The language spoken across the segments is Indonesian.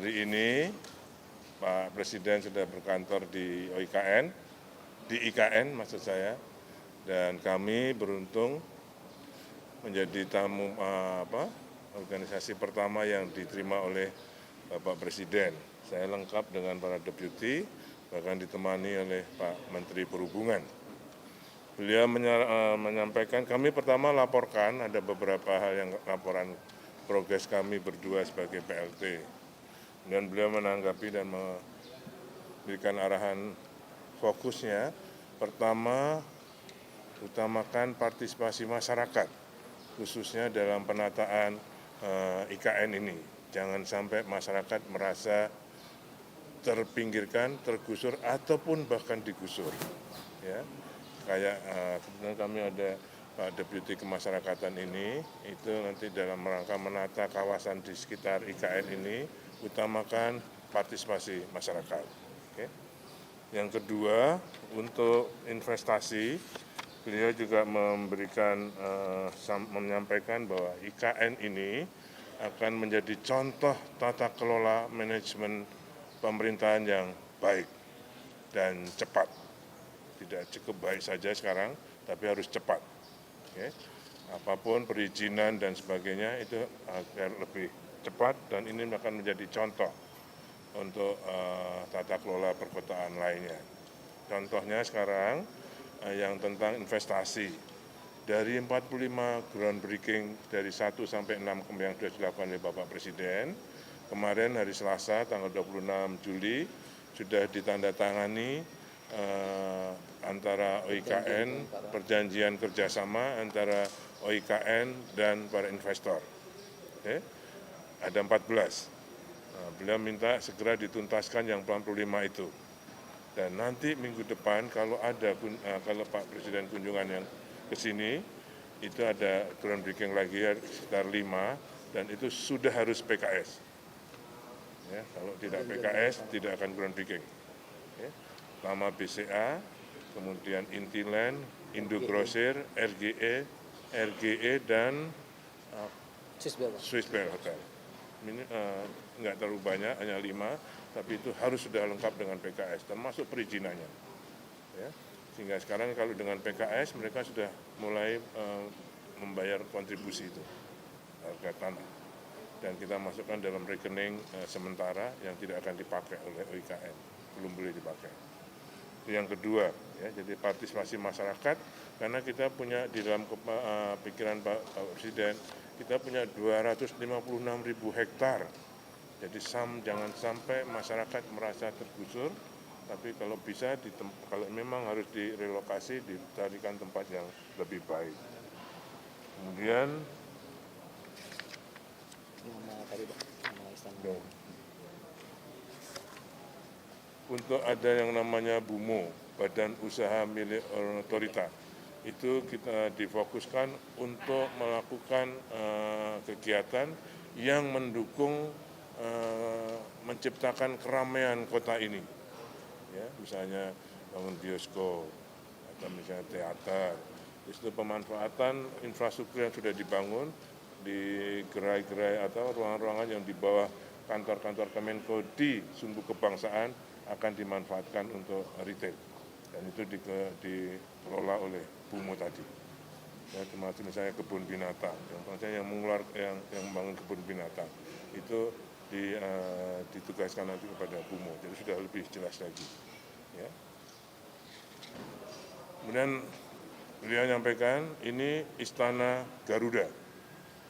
Hari ini Pak Presiden sudah berkantor di IKN maksud saya, dan kami beruntung menjadi tamu organisasi pertama yang diterima oleh Bapak Presiden. Saya lengkap dengan para deputi, bahkan ditemani oleh Pak Menteri Perhubungan. Beliau menyampaikan, kami pertama laporkan ada beberapa hal yang laporan progres kami berdua sebagai PLT. Dan beliau menanggapi dan memberikan arahan fokusnya. Pertama, utamakan partisipasi masyarakat, khususnya dalam penataan IKN ini. Jangan sampai masyarakat merasa terpinggirkan, tergusur, ataupun bahkan digusur. Ya. Kayak kebetulan kami ada Pak Deputi Kemasyarakatan ini, itu nanti dalam rangka menata kawasan di sekitar IKN ini, utamakan partisipasi masyarakat. Oke. Yang kedua, untuk investasi, beliau juga menyampaikan bahwa IKN ini akan menjadi contoh tata kelola manajemen pemerintahan yang baik dan cepat. Tidak cukup baik saja sekarang, tapi harus cepat. Oke. Apapun perizinan dan sebagainya itu agar lebih cepat, dan ini akan menjadi contoh untuk tata kelola perkotaan lainnya. Contohnya sekarang yang tentang investasi. Dari 45 groundbreaking dari 1 sampai 6 yang sudah dilakukan oleh Bapak Presiden, kemarin hari Selasa tanggal 26 Juli sudah ditandatangani antara OIKN, perjanjian kerjasama antara OIKN dan para investor. Oke. Ada 14. Nah, beliau minta segera dituntaskan yang 45 itu. Dan nanti minggu depan kalau Pak Presiden kunjungan yang ke sini, itu ada groundbreaking lagi sekitar 5, dan itu sudah harus PKS. Ya, kalau tidak PKS tidak akan groundbreaking. Ya. Pertama BCA, kemudian Intiland, Indogrosir, RGE dan Swissbell Hotel. Ini nggak terlalu banyak, hanya 5, tapi itu harus sudah lengkap dengan PKS, termasuk perizinannya. Ya. Sehingga sekarang kalau dengan PKS mereka sudah mulai membayar kontribusi itu harga tanah. Dan kita masukkan dalam rekening sementara yang tidak akan dipakai oleh OIKN, belum boleh dipakai. Yang kedua, ya, jadi partisipasi masyarakat, karena kita punya di dalam pikiran Pak Presiden, kita punya 256.000 hektar. Jadi jangan sampai masyarakat merasa tergusur, tapi kalau bisa, kalau memang harus direlokasi, dicarikan tempat yang lebih baik. Kemudian, untuk ada yang namanya BUMO, Badan Usaha Milik Otorita, itu kita difokuskan untuk melakukan kegiatan yang mendukung menciptakan keramaian kota ini. Ya, misalnya bangun bioskop, atau misalnya teater. Itu pemanfaatan infrastruktur yang sudah dibangun di gerai-gerai atau ruangan-ruangan yang di bawah kantor-kantor Kemenko di Sumbu Kebangsaan akan dimanfaatkan untuk retail, dan itu dikelola oleh BUMO tadi. Ya, termasuk misalnya kebun binatang, yang membangun kebun binatang itu ditugaskan nanti kepada BUMO, jadi sudah lebih jelas lagi. Ya. Kemudian beliau menyampaikan ini Istana Garuda,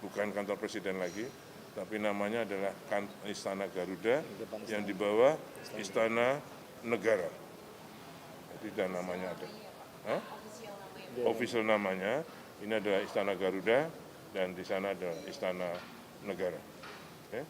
bukan kantor presiden lagi, tapi namanya adalah Istana Garuda yang di bawah Istana Negara. Jadi dan namanya ada. Official namanya ini adalah Istana Garuda, dan di sana ada Istana Negara. Okay.